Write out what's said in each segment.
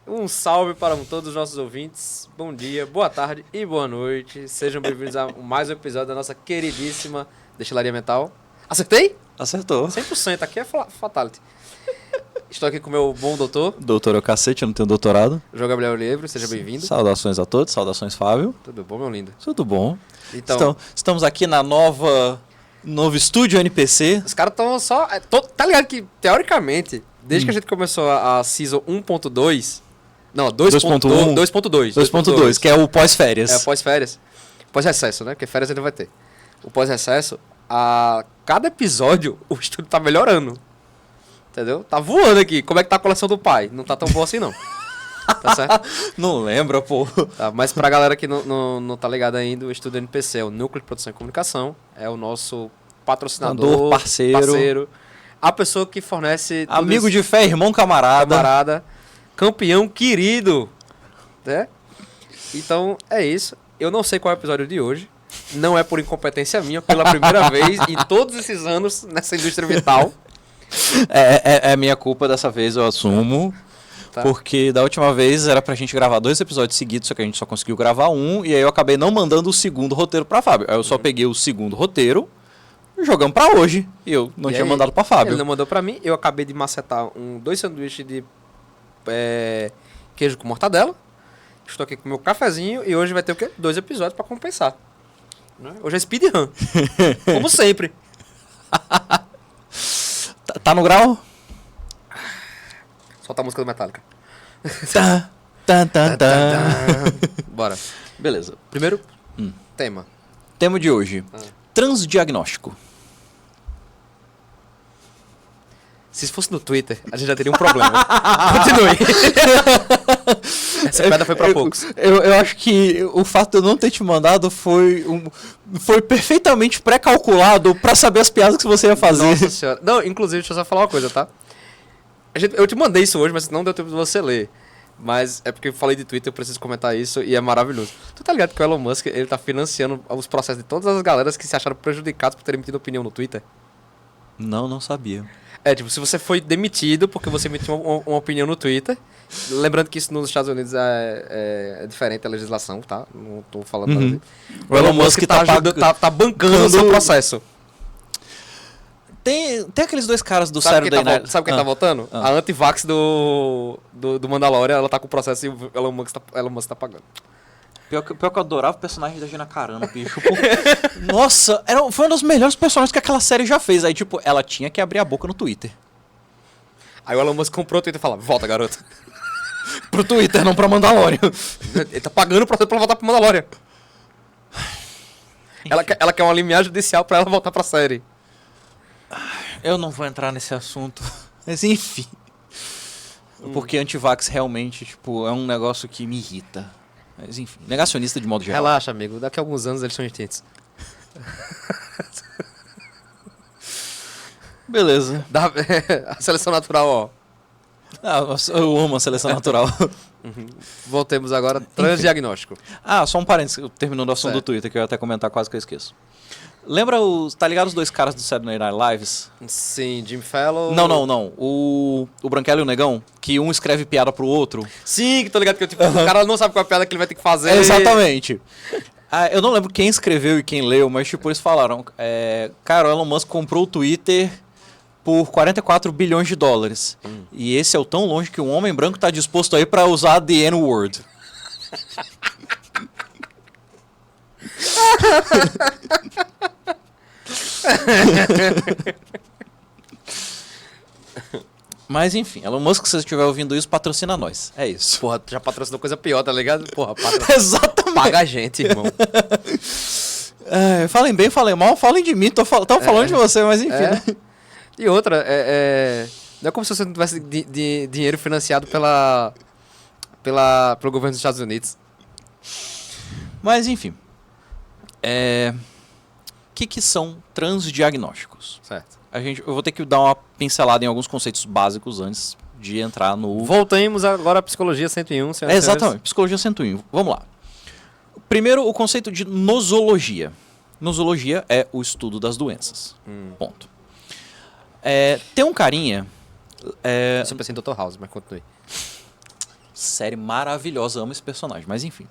Um salve para todos os nossos ouvintes. Bom dia, boa tarde e boa noite. Sejam bem-vindos a mais um episódio da nossa queridíssima Destilaria Mental. Acertei? Acertou. 100%, aqui é fatality. Estou aqui com o meu bom doutor. Doutor é o cacete, eu não tenho doutorado. João Gabriel Livre, seja bem-vindo. Saudações a todos, saudações Fábio. Tudo bom, meu lindo? Tudo bom. Então, Estamos aqui na novo estúdio NPC. os caras estão só... tá ligado que, teoricamente, desde que a gente começou a Season 1.2... Não, 2.1. 2.2, que é o pós-férias. É, pós-férias. Pós-recesso, né? Porque férias ainda vai ter. O pós-recesso, a cada episódio, o estúdio tá melhorando. Entendeu? Tá voando aqui. Como é que tá a coleção do pai? Não tá tão boa assim, não. Tá certo? Não lembra, pô. Tá, mas pra galera que não tá ligada ainda, o Estúdio NPC é o Núcleo de Produção e Comunicação. É o nosso patrocinador, parceiro. A pessoa que fornece... Amigo de fé, irmão, camarada. Campeão querido, né? Então, é isso. Eu não sei qual é o episódio de hoje. Não é por incompetência minha, pela primeira vez em todos esses anos nessa indústria vital. É minha culpa dessa vez, eu assumo. Tá. Porque da última vez era pra gente gravar 2 episódios seguidos, só que a gente só conseguiu gravar um. E aí eu acabei não mandando o segundo roteiro pra Fábio. Aí eu só peguei o segundo roteiro e jogamos pra hoje. E eu não tinha mandado pra Fábio. Ele não mandou pra mim. Eu acabei de macetar 2 sanduíches de queijo com mortadela. Estou aqui com o meu cafezinho e hoje vai ter o quê? 2 episódios pra compensar. Né? Hoje é speedrun. Como sempre. Tá no grau? Solta a música do Metallica. Tá. Bora. Beleza. Primeiro tema. Tema de hoje. Transdiagnóstico. Se fosse no Twitter, a gente já teria um problema. Continue. Essa piada foi pra poucos. Eu acho que o fato de eu não ter te mandado foi perfeitamente pré-calculado pra saber as piadas que você ia fazer. Nossa senhora. Não, inclusive, deixa eu só falar uma coisa, tá? Eu te mandei isso hoje, mas não deu tempo de você ler. Mas é porque eu falei de Twitter, eu preciso comentar isso e é maravilhoso. Tu tá ligado que o Elon Musk, ele tá financiando os processos de todas as galeras que se acharam prejudicados por terem emitido opinião no Twitter? Não sabia. É, tipo, se você foi demitido porque você emitiu uma opinião no Twitter, lembrando que isso nos Estados Unidos é diferente a legislação, tá? Não tô falando nada. O Elon Musk tá bancando o seu processo. Tem aqueles 2 caras do Sabe Saturday quem Night... Sabe quem tá votando? A anti-vax do Mandalorian, ela tá com o processo e o Elon Musk tá pagando. Pior que eu adorava o personagem da Gina Carano, bicho. Pô, nossa, foi um dos melhores personagens que aquela série já fez. Aí, tipo, ela tinha que abrir a boca no Twitter. Aí o Elon Musk comprou o Twitter e fala, volta, garoto. Pro Twitter, não pra Mandalorian. Ele tá pagando o processo pra voltar pro Mandalorian. Ela quer uma limiar judicial pra ela voltar pra série. Eu não vou entrar nesse assunto. Mas enfim. Porque antivax realmente, tipo, é um negócio que me irrita. Mas enfim, negacionista de modo geral. Relaxa, amigo. Daqui a alguns anos eles são extintos. Beleza. A seleção natural, ó. Eu amo a seleção natural. Voltemos agora. Transdiagnóstico. Só um parênteses, terminando o assunto do Twitter, que eu ia até comentar, quase que eu esqueço. Lembra tá ligado os 2 caras do Saturday Night Lives? Sim, Jim Fallon. Não. O Branquelo e o Negão, que um escreve piada pro outro. Sim, que tô ligado que tipo, o cara não sabe qual é a piada que ele vai ter que fazer. Exatamente. Eu não lembro quem escreveu e quem leu, mas tipo, eles falaram, cara, o Elon Musk comprou o Twitter por 44 bilhões de dólares. E esse é o tão longe que um homem branco tá disposto aí pra usar the N-word. Mas enfim, Elon Musk, se você estiver ouvindo isso, patrocina nós. É isso. Porra, tu já patrocinou coisa pior, tá ligado? Porra, Exatamente. Paga a gente, irmão. Falem bem, falem mal, falem de mim. Tão falando de você, mas enfim. Né? E outra, não é como se você não tivesse dinheiro financiado pelo governo dos Estados Unidos. Mas enfim. Que são transdiagnósticos? Certo. Eu vou ter que dar uma pincelada em alguns conceitos básicos antes de entrar no... Voltemos agora à Psicologia 101. Exatamente, Psicologia 101. Vamos lá. Primeiro, o conceito de nosologia. Nosologia é o estudo das doenças. Ponto. Tem um carinha... Eu pensei em Dr. House, mas continue. série maravilhosa, amo esse personagem, mas enfim.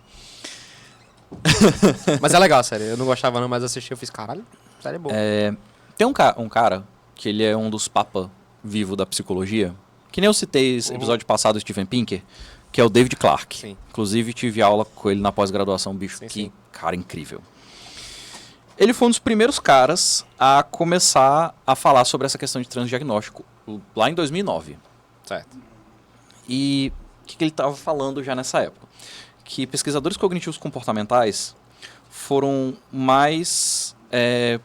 Mas é legal a série. Eu não gostava não, mas assisti, eu fiz, caralho, série é boa. Tem um cara que ele é um dos papas vivos da psicologia, que nem eu citei esse episódio passado do Steven Pinker, que é o David Clarke. Sim. Inclusive, tive aula com ele na pós-graduação, bicho, Sim, que sim. cara incrível. Ele foi um dos primeiros caras a começar a falar sobre essa questão de transdiagnóstico, lá em 2009. Certo. E o que ele estava falando já nessa época? Que pesquisadores cognitivos comportamentais foram mais...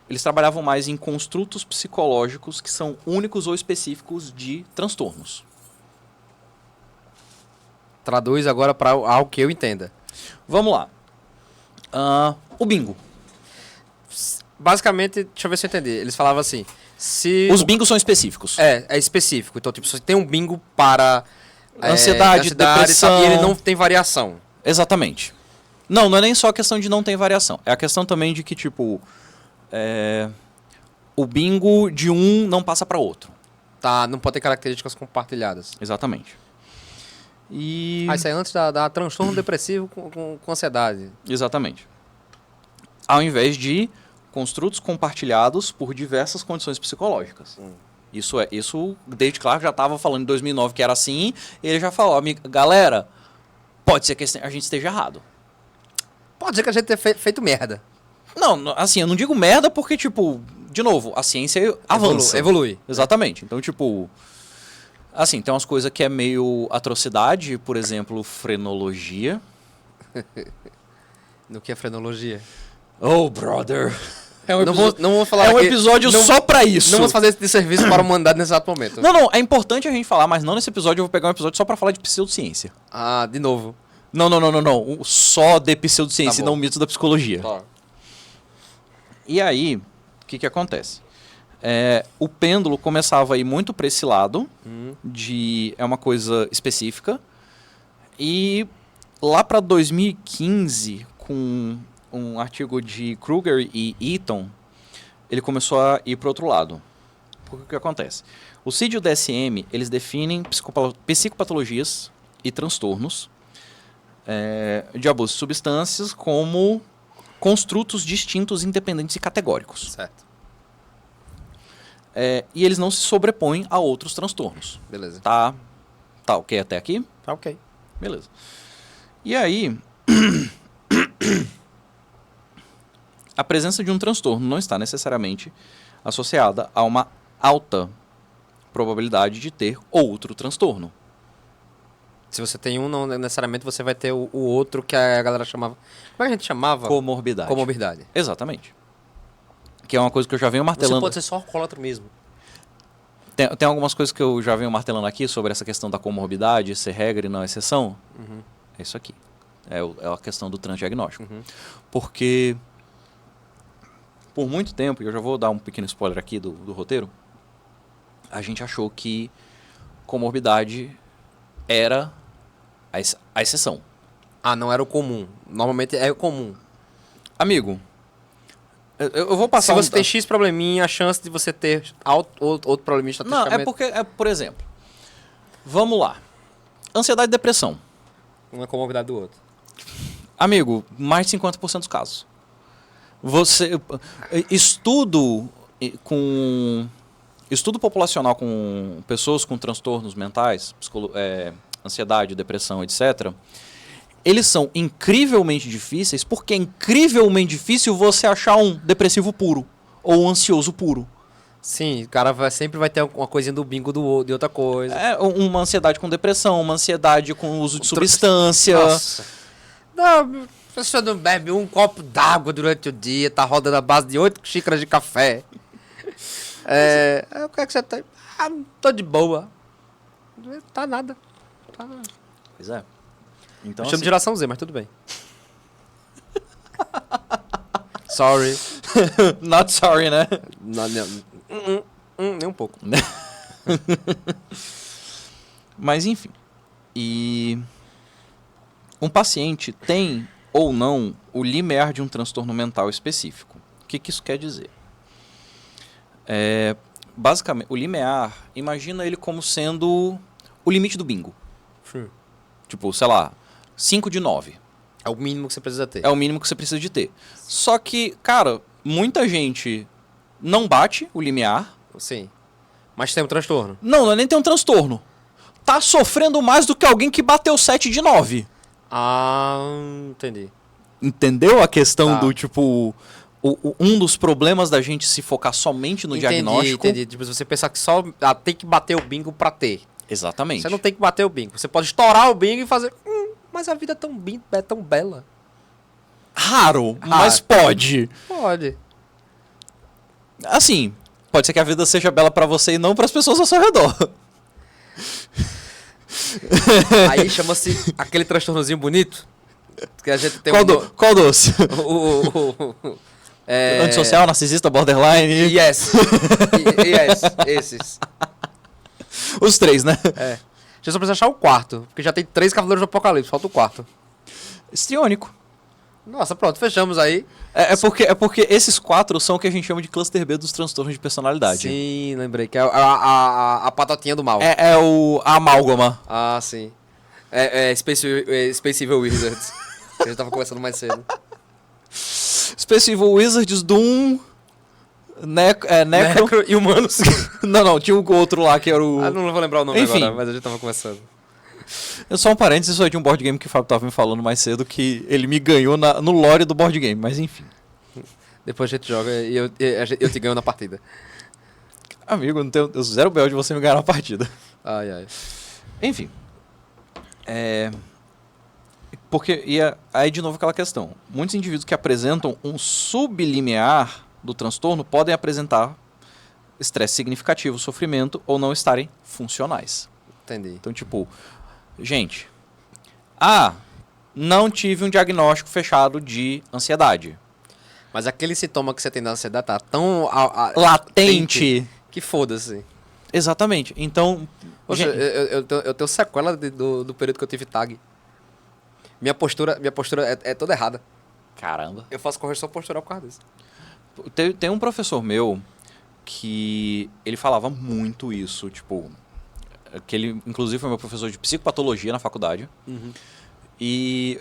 eles trabalhavam mais em construtos psicológicos que são únicos ou específicos de transtornos. Traduz agora para algo que eu entenda. Vamos lá. O bingo. Basicamente, deixa eu ver se eu entendi. Eles falavam assim, se... Os bingos são específicos. É específico. Então, tipo, se tem um bingo para... Ansiedade, depressão... E ele não tem variação. Exatamente. Não é nem só a questão de não ter variação. É a questão também de que, tipo... o bingo de um não passa para outro. Tá, não pode ter características compartilhadas. Exatamente. E... Isso é antes da transtorno depressivo com ansiedade. Exatamente. Ao invés de construtos compartilhados por diversas condições psicológicas. Isso David Clarke já estava falando em 2009 que era assim, e ele já falou, galera, pode ser que a gente esteja errado. Pode ser que a gente tenha feito merda. Não, assim, eu não digo merda porque, tipo, de novo, a ciência avança. Evolui. Exatamente. Então, tipo, assim, tem umas coisas que é meio atrocidade, por exemplo, frenologia. No que é frenologia? Oh, brother. Não vou falar é um aqui, episódio só pra isso. Não vamos fazer esse serviço para a humanidade nesse exato momento. Não, é importante a gente falar, mas não nesse episódio. Eu vou pegar um episódio só pra falar de pseudociência. Ah, de novo. Não. Só de pseudociência Tá e bom. não mitos da psicologia. Tá. E aí, o que acontece? O pêndulo começava a ir muito pra esse lado, é uma coisa específica, e lá pra 2015, com um artigo de Kruger e Eaton, ele começou a ir para o outro lado. Porque o que acontece? O CID e o DSM, eles definem psicopatologias e transtornos de abuso de substâncias como construtos distintos, independentes e categóricos. Certo. E eles não se sobrepõem a outros transtornos. Beleza. Tá ok até aqui? Tá ok. Beleza. E aí... A presença de um transtorno não está necessariamente associada a uma alta probabilidade de ter outro transtorno. Se você tem um, não necessariamente você vai ter o outro que a galera chamava... Como é que a gente chamava? Comorbidade. Comorbidade. Exatamente. Que é uma coisa que eu já venho Você martelando. pode ser só alcoólatra mesmo. Tem algumas coisas que eu já venho martelando aqui sobre essa questão da comorbidade, ser regra e não exceção. É isso aqui. É a questão do transdiagnóstico. Porque... Por muito tempo, e eu já vou dar um pequeno spoiler aqui do roteiro, a gente achou que comorbidade era a exceção. Ah, não era o comum. Normalmente é o comum. Amigo, eu vou passar... Se você tem X probleminha, a chance de você ter outro probleminha Não, estatisticamente... é porque, por exemplo, vamos lá. Ansiedade e depressão. Uma é comorbidade do outro. Amigo, mais de 50% dos casos. Estudo populacional com pessoas com transtornos mentais, ansiedade, depressão, etc., eles são incrivelmente difíceis, porque é incrivelmente difícil você achar um depressivo puro ou um ansioso puro. Sim, o cara sempre vai ter uma coisinha do bingo de outra coisa. Uma ansiedade com depressão, uma ansiedade com uso de substância. Nossa. Não, a pessoa não bebe um copo d'água durante o dia, tá rodando a base de 8 xícaras de café. O que é que você tá... Ah, tô de boa. Tá nada. Pois é. Então, Eu chamo de geração Z, mas tudo bem. Sorry. Not sorry, né? Nem um pouco. Mas enfim. E um paciente tem ou não o limiar de um transtorno mental específico. O que isso quer dizer? Basicamente, o limiar, imagina ele como sendo o limite do bingo. Tipo, sei lá, 5 de 9. É o mínimo que você precisa ter. É o mínimo que você precisa de ter. Só que, cara, muita gente não bate o limiar. Sim. Mas tem um transtorno. Não é nem tem um transtorno. Tá sofrendo mais do que alguém que bateu 7 de 9. Ah, entendi. Entendeu a questão Tá. do, tipo... um dos problemas da gente se focar somente no diagnóstico. Entendi. Tipo, se você pensar que só tem que bater o bingo pra ter. Exatamente. Você não tem que bater o bingo. Você pode estourar o bingo e fazer... mas a vida é tão bela. Raro, mas pode. Pode. Assim, pode ser que a vida seja bela pra você e não pras pessoas ao seu redor. Aí chama-se aquele transtornozinho bonito. Que a gente tem Qual doce? é... Antissocial, narcisista, borderline. Yes. Yes, esses. Os 3, né? É. Já só precisa achar o quarto, porque já tem 3 Cavaleiros do Apocalipse, falta o quarto. Histriônico. Nossa, pronto, fechamos aí. É porque esses 4 são o que a gente chama de cluster B dos transtornos de personalidade. Sim, lembrei, que é a patotinha do mal. É a amálgama. Ah, sim. Space Evil Wizards. Que a gente tava conversando mais cedo. Space Evil Wizards, Doom... Necro... E Humanos. Não, tinha um outro lá que era o... Não vou lembrar o nome Enfim. agora, mas a gente tava conversando. Só um parênteses, isso aí de um board game que o Fábio tava me falando mais cedo, que ele me ganhou no lore do board game, mas enfim. Depois a gente joga e eu te ganho na partida. Amigo, eu zero bel de você me ganhar na partida. Ai. Enfim. Porque, aí de novo aquela questão. Muitos indivíduos que apresentam um sublimiar do transtorno podem apresentar estresse significativo, sofrimento ou não estarem funcionais. Entendi. Então, tipo, gente, não tive um diagnóstico fechado de ansiedade. Mas aquele sintoma que você tem da ansiedade tá tão Latente. que foda-se. Exatamente. Então, Poxa, gente, eu tenho sequela do período que eu tive TAG. Minha postura é toda errada. caramba. Eu faço correção postural por causa disso. Tem um professor meu que ele falava muito isso, tipo, que ele inclusive foi meu professor de psicopatologia na faculdade. Uhum. E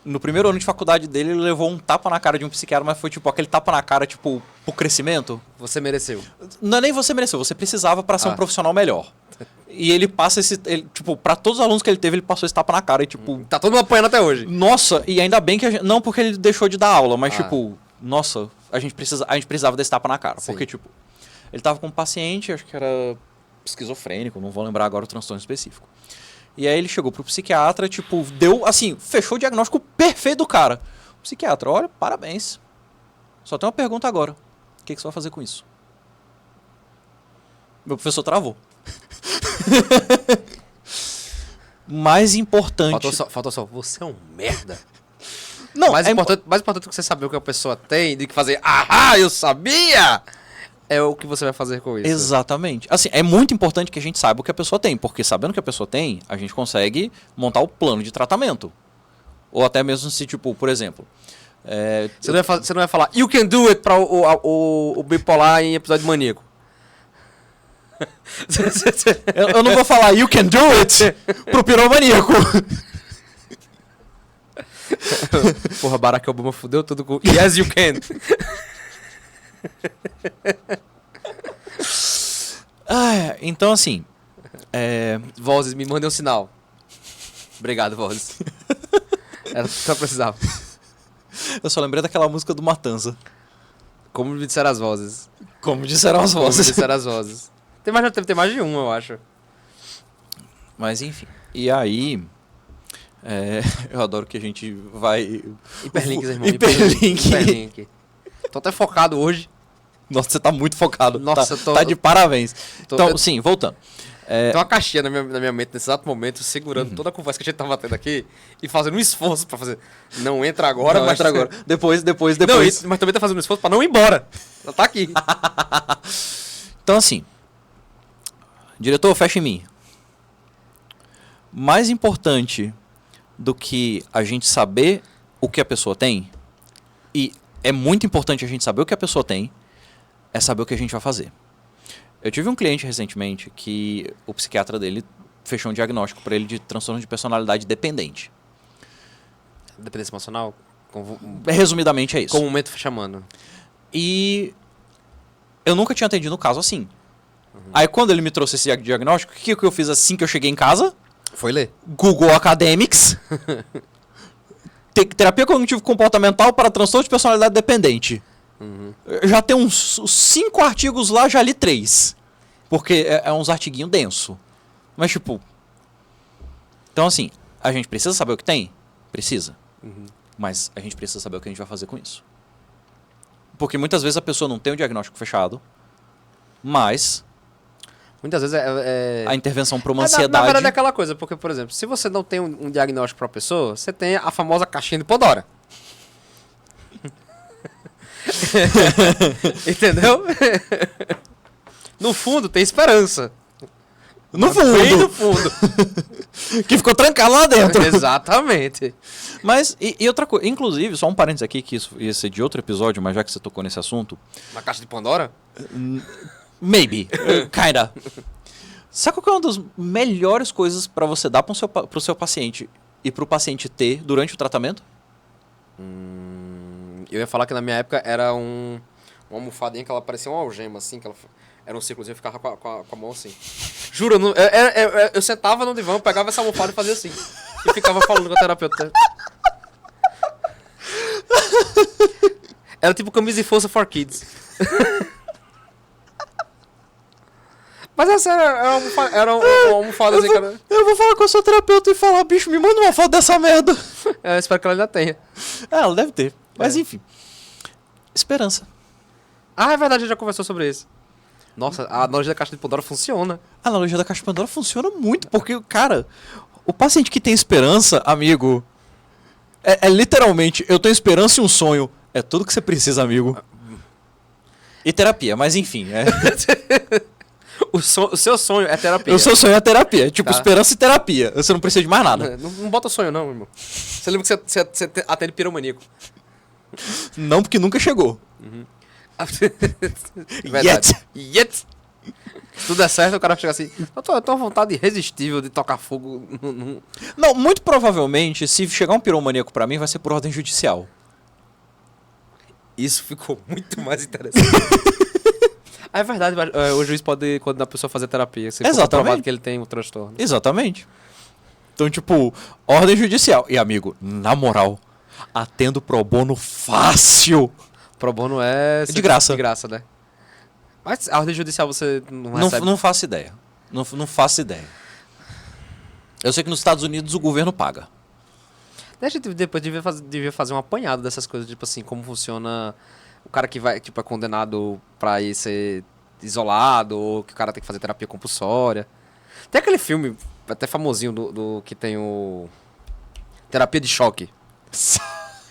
no primeiro ano de faculdade dele, ele levou um tapa na cara de um psiquiatra, mas foi tipo aquele tapa na cara, tipo, pro crescimento. Você mereceu. Não é nem você mereceu, você precisava para ser um profissional melhor. E ele passa tipo, para todos os alunos que ele teve, ele passou esse tapa na cara e tipo, Tá todo mundo apanhando até hoje. nossa, e ainda bem que a gente, não porque ele deixou de dar aula, mas tipo, nossa, a gente precisava desse tapa na cara, Sim. porque tipo, ele tava com um paciente, acho que era esquizofrênico, não vou lembrar agora o transtorno específico. E aí ele chegou pro psiquiatra, tipo, deu, assim, fechou o diagnóstico perfeito do cara. O psiquiatra, olha, parabéns. Só tem uma pergunta agora. O que você vai fazer com isso? Meu professor travou. Mais importante... Faltou só. Você é um merda. Não, Mais importante do que você saber o que a pessoa tem, do que fazer, eu sabia! É o que você vai fazer com isso. Exatamente. Assim, é muito importante que a gente saiba o que a pessoa tem, porque sabendo o que a pessoa tem, a gente consegue montar o plano de tratamento. Ou até mesmo se, tipo, por exemplo... Você não vai falar, you can do it pra o bipolar em episódio de maníaco. eu não vou falar you can do it pro piromaníaco. Porra, Barack Obama fudeu tudo com yes, you can. Então, assim... Vozes, me mandem um sinal. Obrigado, Vozes. Era tudo que eu precisava. Eu só lembrei daquela música do Matanza. Como me disseram as vozes. Como disseram as Como me vozes. disseram as vozes. Tem mais de um, eu acho. Mas, enfim. E aí... eu adoro que a gente vai... Hiperlinks, irmão. Hiperlink. Tô até focado hoje. Nossa, você tá muito focado. Nossa, tá de parabéns. Então, eu- sim, voltando. Tem uma caixinha na minha mente nesse exato momento, segurando toda a conversa que a gente tava tendo aqui e fazendo um esforço pra fazer. Não entra agora, Não, mas. entra agora. Depois. Não, mas também tá fazendo um esforço pra não ir embora. Ela tá aqui. Então, assim... Diretor, fecha em mim. Mais importante do que a gente saber o que a pessoa tem, e é muito importante a gente saber o que a pessoa tem, é saber o que a gente vai fazer. Eu tive um cliente recentemente que o psiquiatra dele fechou um diagnóstico pra ele de transtorno de personalidade dependente. Dependência emocional? Resumidamente é isso. Comumente chamando. E eu nunca tinha atendido um caso assim. Aí quando ele me trouxe esse diagnóstico, o que eu fiz assim que eu cheguei em casa? Foi ler. Google Academics. Terapia cognitivo-comportamental para transtorno de personalidade dependente. Já tem uns 5 artigos lá, já li 3. Porque é uns artiguinhos denso. Mas tipo... Então assim, a gente precisa saber o que tem? Precisa. Mas a gente precisa saber o que a gente vai fazer com isso. Porque muitas vezes a pessoa não tem o diagnóstico fechado, mas... Muitas vezes a intervenção para uma Na ansiedade... verdade é aquela coisa, porque, por exemplo, se você não tem um diagnóstico para a pessoa, você tem a famosa caixinha de Pandora. Entendeu? No fundo tem esperança. No fundo! Bem no fundo. Que ficou trancado lá dentro. Exatamente. Mas, e outra coisa, inclusive, só um parênteses aqui, que isso ia ser de outro episódio, mas já que você tocou nesse assunto... Na caixa de Pandora? Maybe. Kinda. Sabe qual que é uma das melhores coisas pra você dar pro seu paciente e pro paciente ter durante o tratamento? Eu ia falar que na minha época era uma almofadinha que ela parecia uma algema, assim, que ela era um círculozinho, eu ficava com a mão assim. Juro, eu sentava no divã, pegava essa almofada e fazia assim. E ficava falando com a terapeuta. Era tipo camisa e força for kids. Mas essa era uma almofada assim, cara. Eu vou falar com a sua terapeuta e falar, bicho, me manda uma foto dessa merda. Eu espero que ela ainda tenha. Ela deve ter. Mas enfim. Esperança. Ah, é verdade, a gente já conversou sobre isso. Nossa, a analogia da caixa de Pandora funciona. A analogia da caixa de Pandora funciona muito, porque, cara, o paciente que tem esperança, amigo, é literalmente, eu tenho esperança e um sonho. É tudo que você precisa, amigo. E terapia, mas enfim. O seu sonho é terapia. O seu sonho é terapia. Tipo, Tá. esperança e terapia. Você não precisa de mais nada. Não bota sonho não, meu irmão. Você lembra que você atende piromaníaco. Não, porque nunca chegou. Verdade. Yet. Se tudo é certo, o cara chega assim, eu tô com vontade irresistível de tocar fogo. Não, muito provavelmente, se chegar um piromaníaco pra mim, vai ser por ordem judicial. Isso ficou muito mais interessante. É verdade, mas, o juiz pode condenar a pessoa a fazer terapia. Se for Exatamente. comprovado que ele tem um transtorno. Exatamente. Então, tipo, ordem judicial. E, amigo, na moral, atendo pro bono fácil. Pro bono é... De graça. De graça, né? Mas a ordem judicial você não recebe. Não faço ideia. Não faço ideia. Eu sei que nos Estados Unidos o governo paga. A gente depois devia fazer um apanhado dessas coisas, tipo assim, como funciona o cara que vai, tipo, é condenado pra ir ser isolado, ou que o cara tem que fazer terapia compulsória. Tem aquele filme, até famosinho, do que tem o... Terapia de choque.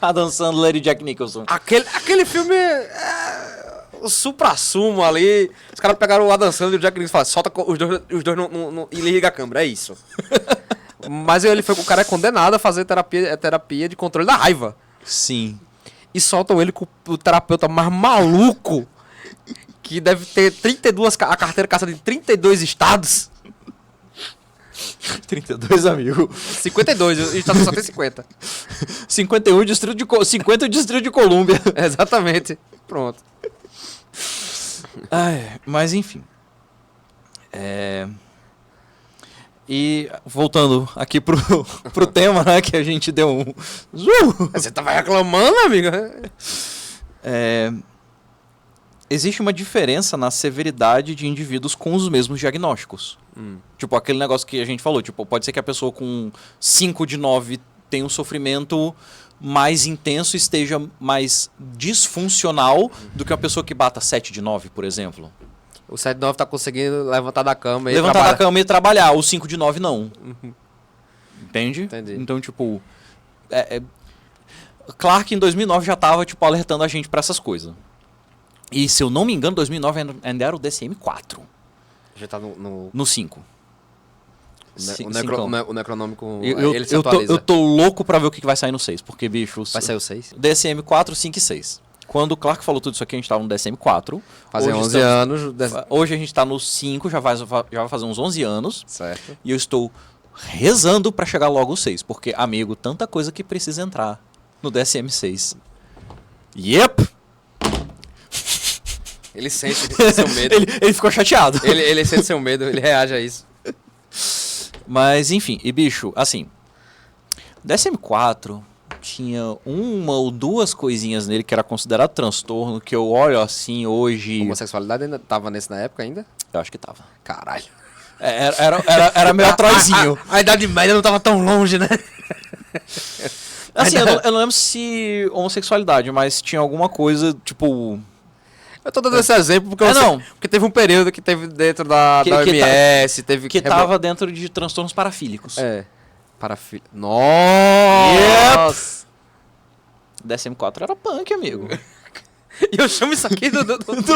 Adam Sandler e Jack Nicholson. Aquele filme é o supra-sumo ali. Os caras pegaram o Adam Sandler e o Jack Nicholson e falaram, solta os dois e liga a câmera, é isso. Mas o cara é condenado a fazer terapia de controle da raiva. Sim. E soltam ele com o terapeuta mais maluco, que deve ter 32, a carteira caçada em 32 estados. 32, amigo. 52, o estado só tem 50. 51 50 Distrito de Colômbia. Exatamente. Pronto. Mas enfim. E voltando aqui pro tema, né, que a gente deu um... Você tava reclamando, amigo? Existe uma diferença na severidade de indivíduos com os mesmos diagnósticos. Tipo, aquele negócio que a gente falou, tipo, pode ser que a pessoa com 5 de 9 tenha um sofrimento mais intenso e esteja mais disfuncional do que uma pessoa que bata 7 de 9, por exemplo. O 7 de 9 tá conseguindo levantar da cama e trabalhar, o 5 de 9 não. Entende? Entendi. Então, tipo... Clark, em 2009, já tava, tipo, alertando a gente pra essas coisas. E, se eu não me engano, 2009 ainda era o DSM-4. Já tá no... No 5. O necronômico, ele se eu atualiza. tô louco pra ver o que vai sair no 6, porque, bicho... Vai sair o 6? DSM-4, 5 e 6. Quando o Clark falou tudo isso aqui, a gente tava no DSM-4. Fazem Hoje 11 anos. Hoje a gente tá no 5, já vai fazer uns 11 anos. Certo. E eu estou rezando pra chegar logo o 6. Porque, amigo, tanta coisa que precisa entrar no DSM-6. Yep! Ele sente seu medo. ele ficou chateado. Ele sente seu medo, ele reage a isso. Mas, enfim, e bicho, assim, DSM-4 tinha uma ou duas coisinhas nele que era considerado transtorno, que eu olho assim hoje... Homossexualidade ainda tava nesse na época ainda? Eu acho que tava. Caralho. Era meio troizinho. A Idade Média não tava tão longe, né? Assim, eu não lembro se homossexualidade, mas tinha alguma coisa, tipo... Eu tô dando esse exemplo porque, porque teve um período que teve dentro da OMS, teve... Que tava dentro de transtornos parafílicos. Parafílico. Nossa! DSM-4 era punk, amigo. E eu chamo isso aqui do Necronômico,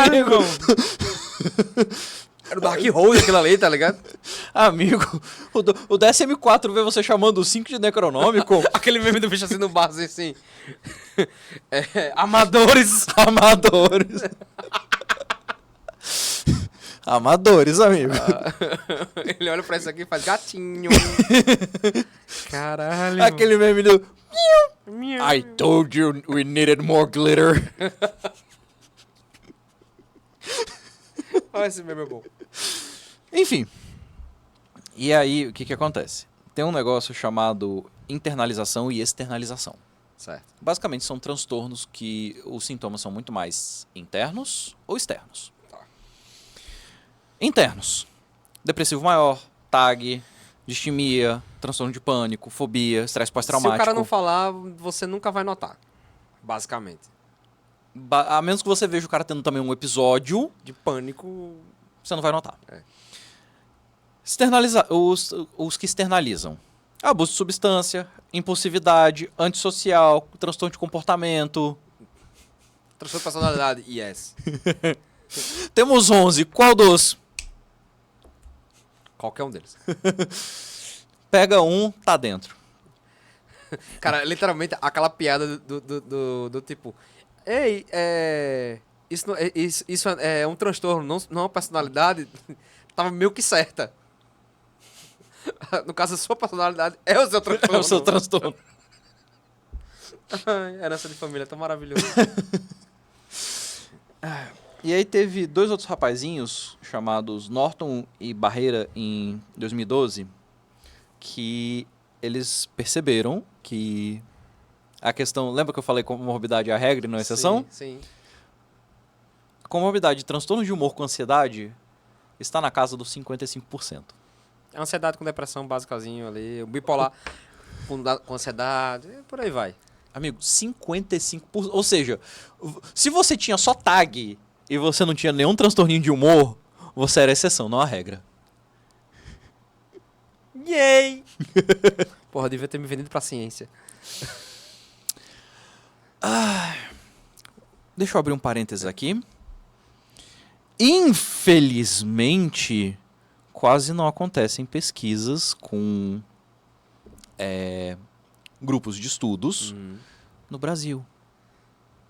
amigo. Era o Dark Hole aquilo ali, tá ligado? Amigo, o DSM-4 vê você chamando o 5 de Necronômico. Aquele meme do bicho assim no bar, assim. Amadores. Amadores, amigo. Ele olha pra isso aqui e faz gatinho. Caralho. Aquele meme do... Miau. I told you we needed more glitter. Olha, esse meme é bom. Enfim. E aí, o que acontece? Tem um negócio chamado internalização e externalização. Certo. Basicamente, são transtornos que os sintomas são muito mais internos ou externos. Tá. Internos. Depressivo maior, TAG, distimia, transtorno de pânico, fobia, estresse pós-traumático. Se o cara não falar, você nunca vai notar. Basicamente. A menos que você veja o cara tendo também um episódio de pânico, você não vai notar. Os que externalizam. Abuso de substância, impulsividade, antissocial, transtorno de comportamento. Transtorno de personalidade, yes. Temos 11. Qual dos? Qualquer um deles. Pega um, tá dentro. Cara, literalmente, aquela piada do tipo... Ei, isso é um transtorno, não uma personalidade. Tava meio que certa. No caso, a sua personalidade é o seu transtorno. É o seu transtorno. Herança de família, tão maravilhoso. E aí teve dois outros rapazinhos, chamados Norton e Barreira, em 2012, que eles perceberam que a questão... Lembra que eu falei comorbidade é a regra e não a exceção? Sim. Comorbidade de transtorno de humor com ansiedade está na casa dos 55%. É ansiedade com depressão basicazinho ali, o bipolar com ansiedade, por aí vai. Amigo, 55%. Ou seja, se você tinha só TAG e você não tinha nenhum transtorninho de humor, você era exceção, não a regra. Yay! Porra, eu devia ter me vendido pra ciência. Deixa eu abrir um parênteses aqui. Infelizmente, quase não acontecem pesquisas com grupos de estudos no Brasil.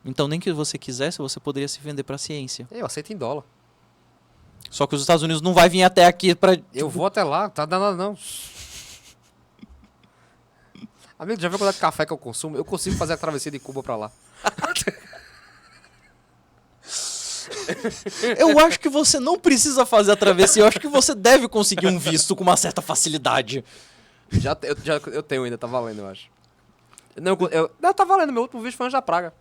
Então, nem que você quisesse, você poderia se vender para a ciência. Eu aceito em dólar. Só que os Estados Unidos não vai vir até aqui para... Eu vou até lá, tá danado não. Amigo, já viu a quantidade de café que eu consumo? Eu consigo fazer a travessia de Cuba pra lá. Eu acho que você não precisa fazer a travessia. Eu acho que você deve conseguir um visto com uma certa facilidade. Eu tenho ainda, tá valendo, eu acho. Não, tá valendo, meu último visto foi antes da praga.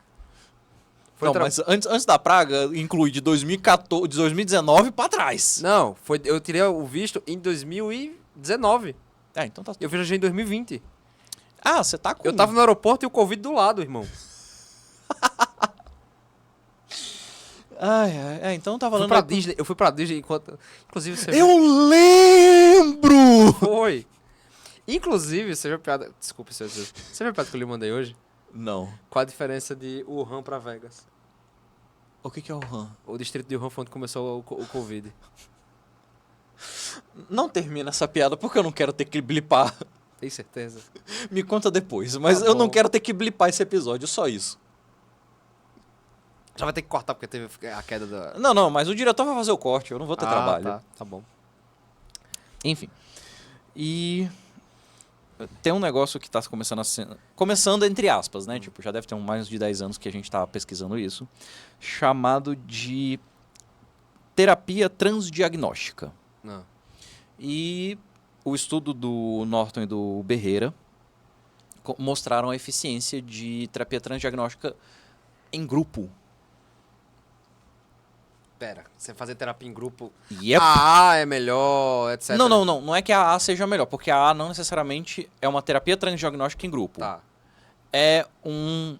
Mas antes da praga, inclui de 2014, de 2019 pra trás. Não, eu tirei o visto em 2019. Então tá... Eu viajei em 2020. Você tá com... Eu tava no aeroporto e o Covid do lado, irmão. Então tá valendo... Eu fui pra Disney enquanto... Inclusive, você Eu lembro! Foi. Inclusive, você viu a piada... Desculpa, você viu a piada que eu lhe mandei hoje? Não. Qual a diferença de Wuhan pra Vegas? O que é Wuhan? O distrito de Wuhan foi onde começou o Covid. Não termina essa piada porque eu não quero ter que blipar. Tem certeza? Me conta depois, mas Tá eu não bom. quero ter que blipar esse episódio, só isso. Já vai ter que cortar porque teve a queda da... Não, mas o diretor vai fazer o corte, eu não vou ter trabalho. Tá bom. Enfim. E tem um negócio que tá começando a ser... Começando entre aspas, né? Tipo, já deve ter mais de 10 anos que a gente tá pesquisando isso. Chamado de terapia transdiagnóstica. Não. E o estudo do Norton e do Berreira mostraram a eficiência de terapia transdiagnóstica em grupo. Pera, você fazer terapia em grupo... Yep. A A é melhor, etc. Não é que a A seja melhor, porque a A não necessariamente é uma terapia transdiagnóstica em grupo. Tá. É um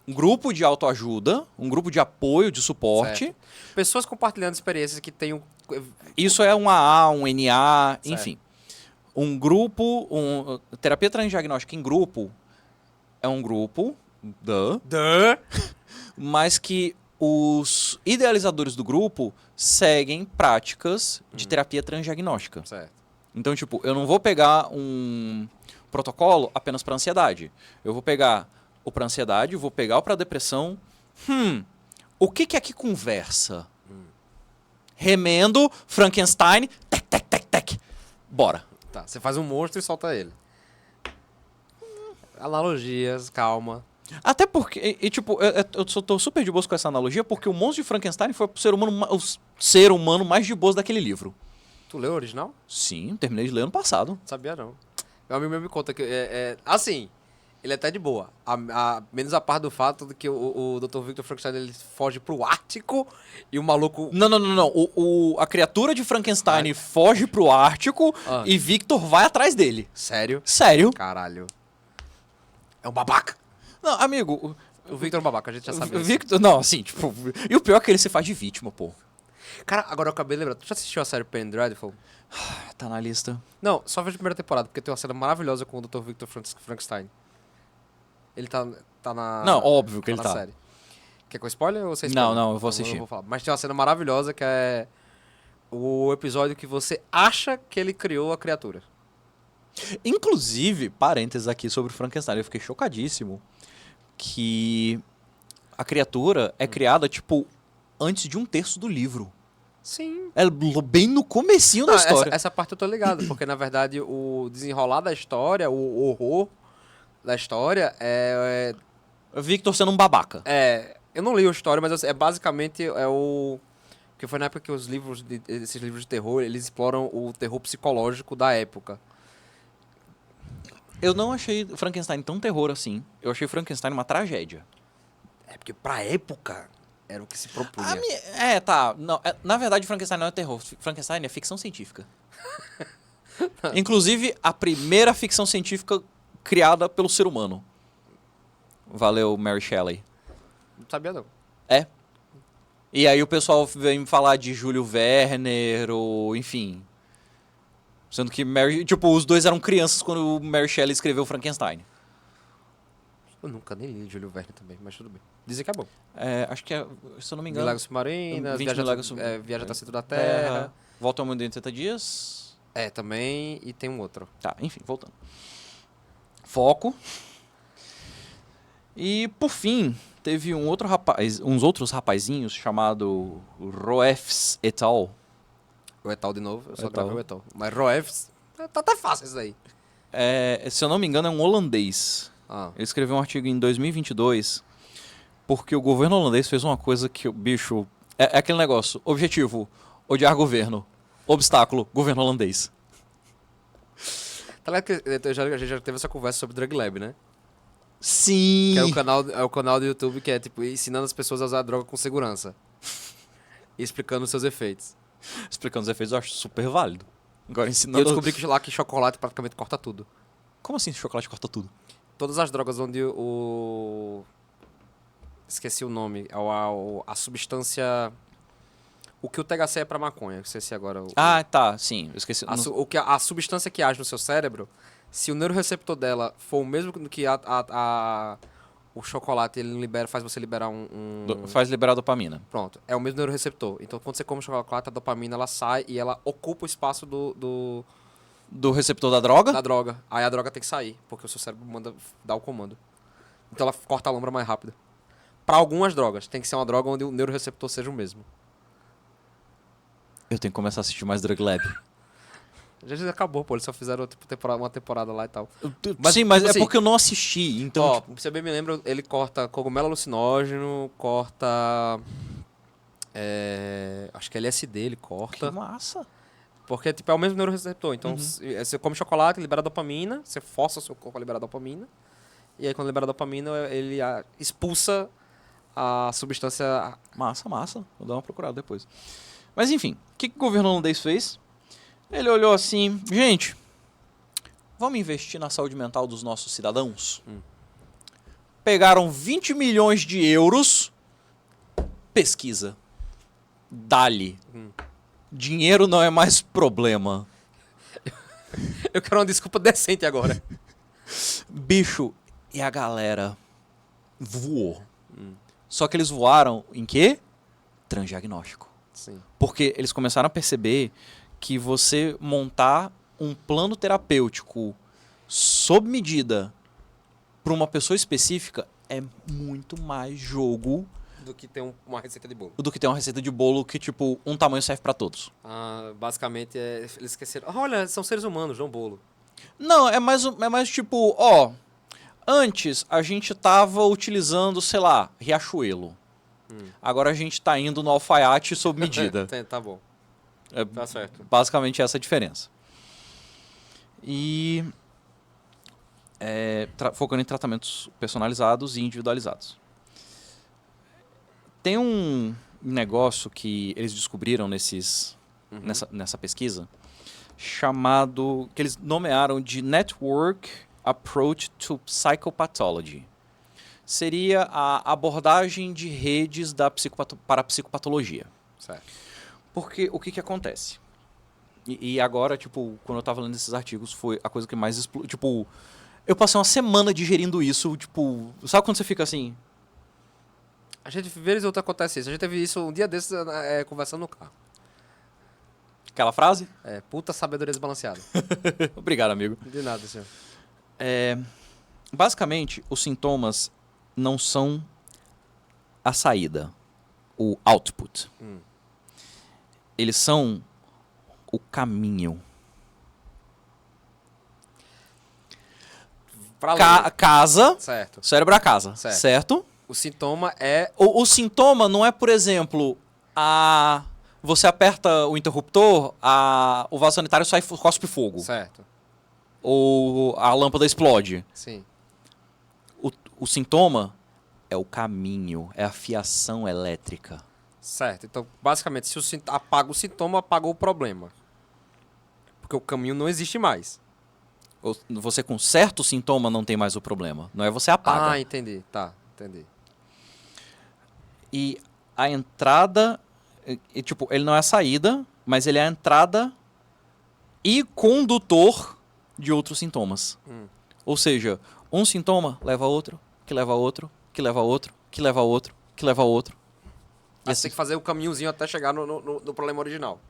grupo de autoajuda, um grupo de apoio, de suporte. Certo. Pessoas compartilhando experiências que tenham... Isso é um AA, um NA, Certo. enfim. Um grupo, terapia transdiagnóstica em grupo é um grupo, mas que os idealizadores do grupo seguem práticas de terapia transdiagnóstica. Certo. Então, tipo, eu não vou pegar um protocolo apenas para ansiedade. Eu vou pegar o para ansiedade, vou pegar o para depressão. O que é que conversa? Remendo, Frankenstein, tec. Bora. Tá, você faz um monstro e solta ele. Analogias, calma. Até porque, tipo, eu tô super de boas com essa analogia, porque o monstro de Frankenstein foi o ser humano mais de boas daquele livro. Tu leu o original? Sim, terminei de ler ano passado. Sabia não. Meu amigo meu me conta que... assim, ele é até de boa. Menos a parte do fato de que o Dr. Victor Frankenstein ele foge pro Ártico e o maluco... Não. A criatura de Frankenstein foge pro Ártico e Victor vai atrás dele. Sério? Sério? Caralho. É um babaca. Não, amigo, O Victor é um babaca, a gente já sabe disso. Victor, não, assim, tipo, e o pior é que ele se faz de vítima, pô. Cara, agora eu acabei de lembrar. Tu já assistiu a série Penny Dreadful? Tá na lista. Não, só vejo a primeira temporada, porque tem uma cena maravilhosa com o Dr. Victor Frankenstein. Ele tá na... Não, óbvio que ele na tá. série. Quer que eu spoiler ou você Não, spoiler? não, eu vou assistir. Eu vou falar. Mas tem uma cena maravilhosa que é o episódio que você acha que ele criou a criatura. Inclusive, parênteses aqui sobre o Frankenstein, eu fiquei chocadíssimo que a criatura é criada, tipo, antes de 1/3 do livro. Sim. É bem no comecinho da história. Essa parte eu tô ligado, porque na verdade o desenrolar da história, o horror da história Victor sendo um babaca. eu não li a história, mas é basicamente o... Porque foi na época que esses livros de terror, eles exploram o terror psicológico da época. Eu não achei Frankenstein tão terror assim. Eu achei Frankenstein uma tragédia. É porque pra época era o que se propunha. Tá. Não, na verdade, Frankenstein não é terror. Frankenstein é ficção científica. Inclusive, a primeira ficção científica criada pelo ser humano. Valeu, Mary Shelley. Não sabia não. É. E aí o pessoal vem falar de Júlio Verne, ou enfim. Sendo que os dois eram crianças quando o Mary Shelley escreveu Frankenstein. Eu nunca nem li Júlio Verne também, mas tudo bem. Dizem que é bom. Acho que se eu não me engano... Milagres Submarinas, 20 Milagres Viagem até o Centro da Terra. Volta ao Mundo em 80 Dias. Também, e tem um outro. Tá, enfim, voltando. Foco. E, por fim, teve uns outros rapazinhos chamado Roefs et al. O Etal de novo, eu só Etal. gravei o Etal. Mas Roefs, tá até fácil isso aí. Se eu não me engano, é um holandês. Ele escreveu um artigo em 2022 porque o governo holandês fez uma coisa que, bicho... É aquele negócio. Objetivo, odiar governo. Obstáculo, governo holandês. Tá ligado que a gente já teve essa conversa sobre Drug Lab, né? Sim! Que é o canal do YouTube que é, tipo, ensinando as pessoas a usar droga com segurança. E explicando os seus efeitos. Explicando os efeitos, eu acho super válido. Agora E ensinando... eu descobri que lá que chocolate praticamente corta tudo. Como assim chocolate corta tudo? Todas as drogas onde esqueci o nome. A substância... O que o THC é pra maconha. Esqueci agora. Tá, sim. Eu esqueci. A substância que age no seu cérebro, se o neuroreceptor dela for o mesmo que o chocolate, ele libera, faz você liberar Faz liberar dopamina. Pronto. É o mesmo neuroreceptor. Então, quando você come chocolate, a dopamina ela sai e ela ocupa o espaço Do receptor da droga? Da droga. Aí a droga tem que sair, porque o seu cérebro manda dar o comando. Então ela corta a lombra mais rápido. Pra algumas drogas, tem que ser uma droga onde o neuroreceptor seja o mesmo. Eu tenho que começar a assistir mais Drug Lab. Já acabou, pô. Eles só fizeram tipo, uma temporada lá e tal. Sim, mas tipo é assim, porque eu não assisti, então... Ó, tipo, você bem me lembra, ele corta cogumelo alucinógeno, corta... acho que LSD ele que corta. massa. Porque tipo, é o mesmo neuroreceptor. Então, você come chocolate, libera dopamina, você força o seu corpo a liberar dopamina. E aí, quando libera dopamina, ele expulsa a substância... Massa. Vou dar uma procurada depois. Mas enfim, o que o governo holandês fez? Ele olhou assim, gente, vamos investir na saúde mental dos nossos cidadãos? Pegaram 20 milhões de euros, pesquisa. Dali. Dinheiro não é mais problema. Eu quero uma desculpa decente agora. Bicho, e a galera voou. Só que eles voaram em quê? Transdiagnóstico. Sim. Porque eles começaram a perceber que você montar um plano terapêutico sob medida para uma pessoa específica é muito mais jogo Do que ter uma receita de bolo. do que ter uma receita de bolo que, tipo, um tamanho serve para todos. Basicamente, eles esqueceram. Olha, são seres humanos, não bolo. Não, é mais tipo, ó, antes a gente tava utilizando, sei lá, Riachuelo. Agora a gente tá indo no alfaiate sob medida. Tá bom. É Tá certo. basicamente essa a diferença. E focando em tratamentos personalizados e individualizados. Tem um negócio que eles descobriram nessa pesquisa, chamado, que eles nomearam de Network Approach to Psychopathology. Seria a abordagem de redes para a psicopatologia. Certo. Porque o que acontece? E agora, tipo, quando eu tava lendo esses artigos, foi a coisa que mais explodiu. Tipo, eu passei uma semana digerindo isso, tipo... Sabe quando você fica assim? A gente vez ou outra acontece isso. A gente teve isso um dia desses conversando no carro. Aquela frase? Puta sabedoria desbalanceada. Obrigado, amigo. De nada, senhor. Basicamente, os sintomas não são a saída, o output. Eles são o caminho. Casa, Certo. cérebro a casa, Certo. certo? O sintoma é... O sintoma não é, por exemplo, você aperta o interruptor, o vaso sanitário sai cospe fogo. Certo. Ou a lâmpada explode. Sim. O sintoma é o caminho, é a fiação elétrica. Certo. Então, basicamente, se apaga o sintoma, apagou o problema. Porque o caminho não existe mais. Você com certo sintoma não tem mais o problema. Não é você apaga. Entendi. Tá, entendi. E a entrada... tipo, ele não é a saída, mas ele é a entrada e condutor de outros sintomas. Ou seja, um sintoma leva a outro, que leva a outro, que leva a outro, que leva a outro, que leva a outro. Mas você tem que fazer o caminhozinho até chegar no problema original.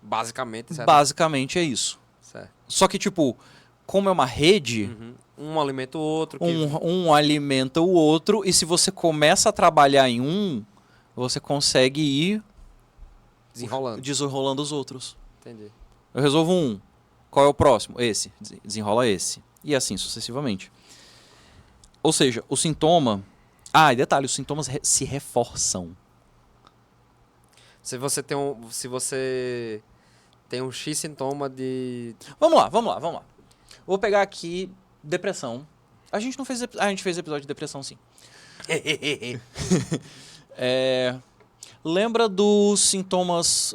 Basicamente, certo? Basicamente é isso. Certo. Só que, tipo, como é uma rede, Um alimenta o outro. um alimenta o outro, e se você começa a trabalhar em você consegue ir desenrolando os outros. Entendi. Eu resolvo um. Qual é o próximo? Esse. Desenrola esse. E assim sucessivamente. Ou seja, o sintoma... e detalhe, os sintomas se reforçam. Se você tem um X sintoma de... Vamos lá. Vou pegar aqui depressão. A gente não fez... A gente fez episódio de depressão, sim. Lembra dos sintomas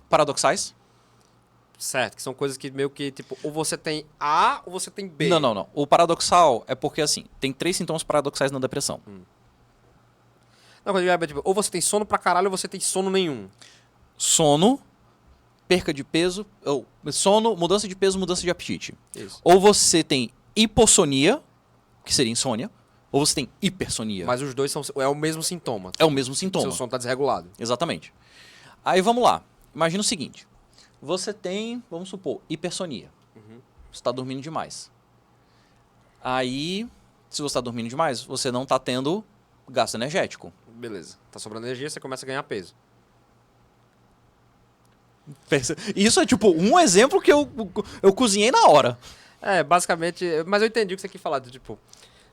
paradoxais? Certo, que são coisas que meio que, tipo, ou você tem A ou você tem B. Não. O paradoxal é porque, assim, tem 3 sintomas paradoxais na depressão. Não, quando eu digo, tipo, ou você tem sono pra caralho ou você tem sono nenhum. Sono, perca de peso, sono, mudança de peso, mudança de apetite. Isso. Ou você tem hipossonia, que seria insônia, ou você tem hipersonia. Mas os dois é o mesmo sintoma. É o mesmo sintoma. Seu sono tá desregulado. Exatamente. Aí vamos lá. Imagina o seguinte. Você tem, vamos supor, hipersonia. Você está dormindo demais. Aí, se você está dormindo demais, você não está tendo gasto energético. Beleza. Tá sobrando energia, você começa a ganhar peso. Isso é tipo um exemplo que eu cozinhei na hora. Basicamente, mas eu entendi o que você quis falar, tipo,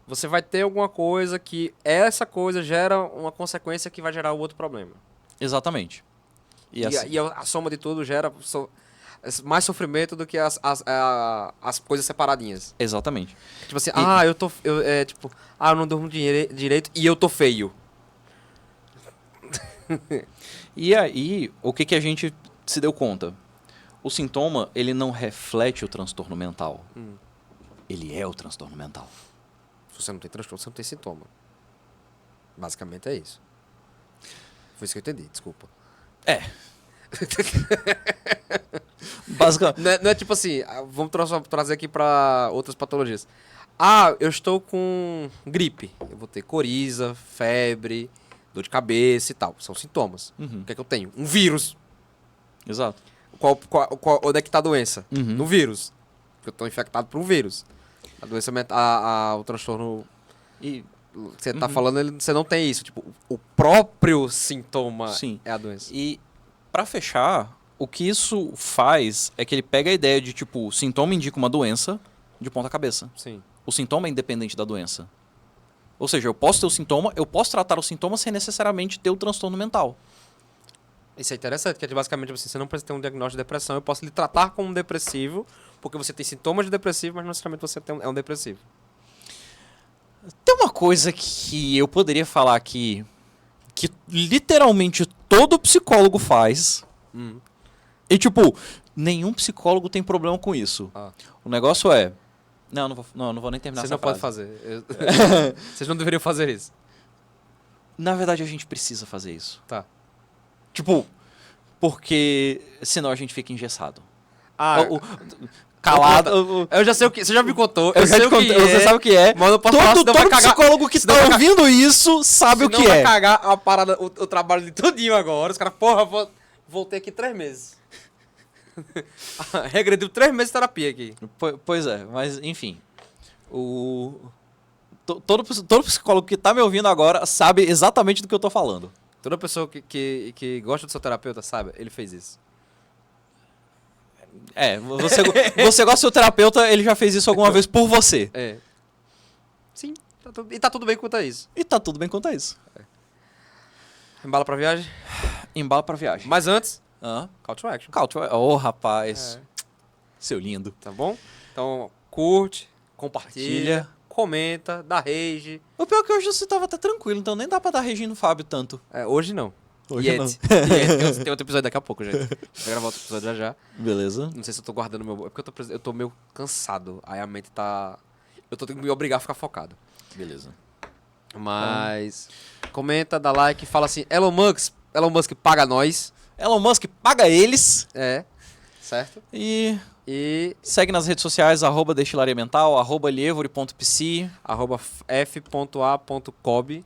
você vai ter alguma coisa que essa coisa gera uma consequência que vai gerar o outro problema. Exatamente. E a soma de tudo gera mais sofrimento do que as coisas separadinhas. Exatamente. Tipo assim, eu não durmo direito e eu tô feio. E aí, o que a gente se deu conta? O sintoma, ele não reflete o transtorno mental. Ele é o transtorno mental. Se você não tem transtorno, você não tem sintoma. Basicamente é isso. Foi isso que eu entendi, desculpa. Basicamente. Não é tipo assim, vamos trazer aqui pra outras patologias. Eu estou com gripe. Eu vou ter coriza, febre, dor de cabeça e tal. São sintomas. O que é que eu tenho? Um vírus. Exato. Onde é que tá a doença? Uhum. No vírus. Porque eu tô infectado por um vírus. A doença, o transtorno E, que você tá falando, você não tem isso. Tipo, o próprio sintoma Sim. é a doença. e para fechar, o que isso faz é que ele pega a ideia de, tipo, o sintoma indica uma doença de ponta cabeça. Sim. O sintoma é independente da doença. Ou seja, eu posso ter o sintoma, eu posso tratar o sintoma sem necessariamente ter o transtorno mental. Isso é interessante, que é basicamente assim, você não precisa ter um diagnóstico de depressão, eu posso lhe tratar como um depressivo, porque você tem sintomas de depressivo, mas não necessariamente você é um depressivo. Tem uma coisa que eu poderia falar aqui, que literalmente todo psicólogo faz, e tipo, nenhum psicólogo tem problema com isso. O negócio é... Não vou nem terminar Você essa não pode frase. fazer. Vocês não deveriam fazer isso. Na verdade, a gente precisa fazer isso. Tá. Tipo, porque senão a gente fica engessado. Calado. Calado. Eu já sei o que. Você já me contou. Eu já te contei, você sabe o que é. Mas eu não posso falar, Todo senão vai cagar. psicólogo que está ouvindo isso sabe o que Senão vai é. cagar a parada, o trabalho de tudinho agora. Os caras, voltei aqui 3 meses. Regrediu 3 meses de terapia aqui. Pois é, mas enfim. Todo psicólogo que tá me ouvindo agora sabe exatamente do que eu tô falando. Toda pessoa que gosta do seu terapeuta sabe, ele fez isso. Você gosta do seu terapeuta, ele já fez isso alguma vez por você. Sim, tá tudo bem quanto a isso. E tá tudo bem quanto a isso. Embala pra viagem? Embala pra viagem. Mas antes, Hã? call to action. Ô, rapaz. Seu lindo. Tá bom? Então, curte, compartilha, comenta, dá rage. O pior é que hoje você tava até tranquilo, então nem dá pra dar regime no Fábio tanto. Hoje não. Hoje Yet. não. Yet. Tem outro episódio daqui a pouco, gente. Vou gravar outro episódio já. Beleza. Não sei se eu tô guardando meu... É porque eu tô meio cansado. Aí a mente tá... Eu tô tendo que me obrigar a ficar focado. Beleza. Mas... Comenta, dá like, fala assim... Elon Musk paga nós. Elon Musk paga eles. Certo? E E... segue nas redes sociais, @destilaria-mental, @lievore.pc, @f.a.cob.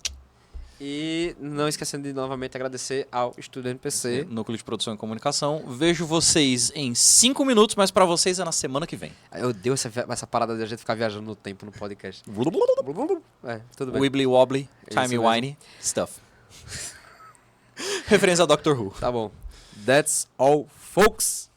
E não esquecendo de novamente agradecer ao Estúdio NPC. Núcleo de Produção e Comunicação. Vejo vocês em 5 minutos, mas pra vocês é na semana que vem. Eu odeio essa parada de a gente ficar viajando no tempo no podcast. Tudo bem. Wibbly wobbly, timey mesmo. wimey stuff. Referência a Doctor Who. Tá bom. That's all, folks.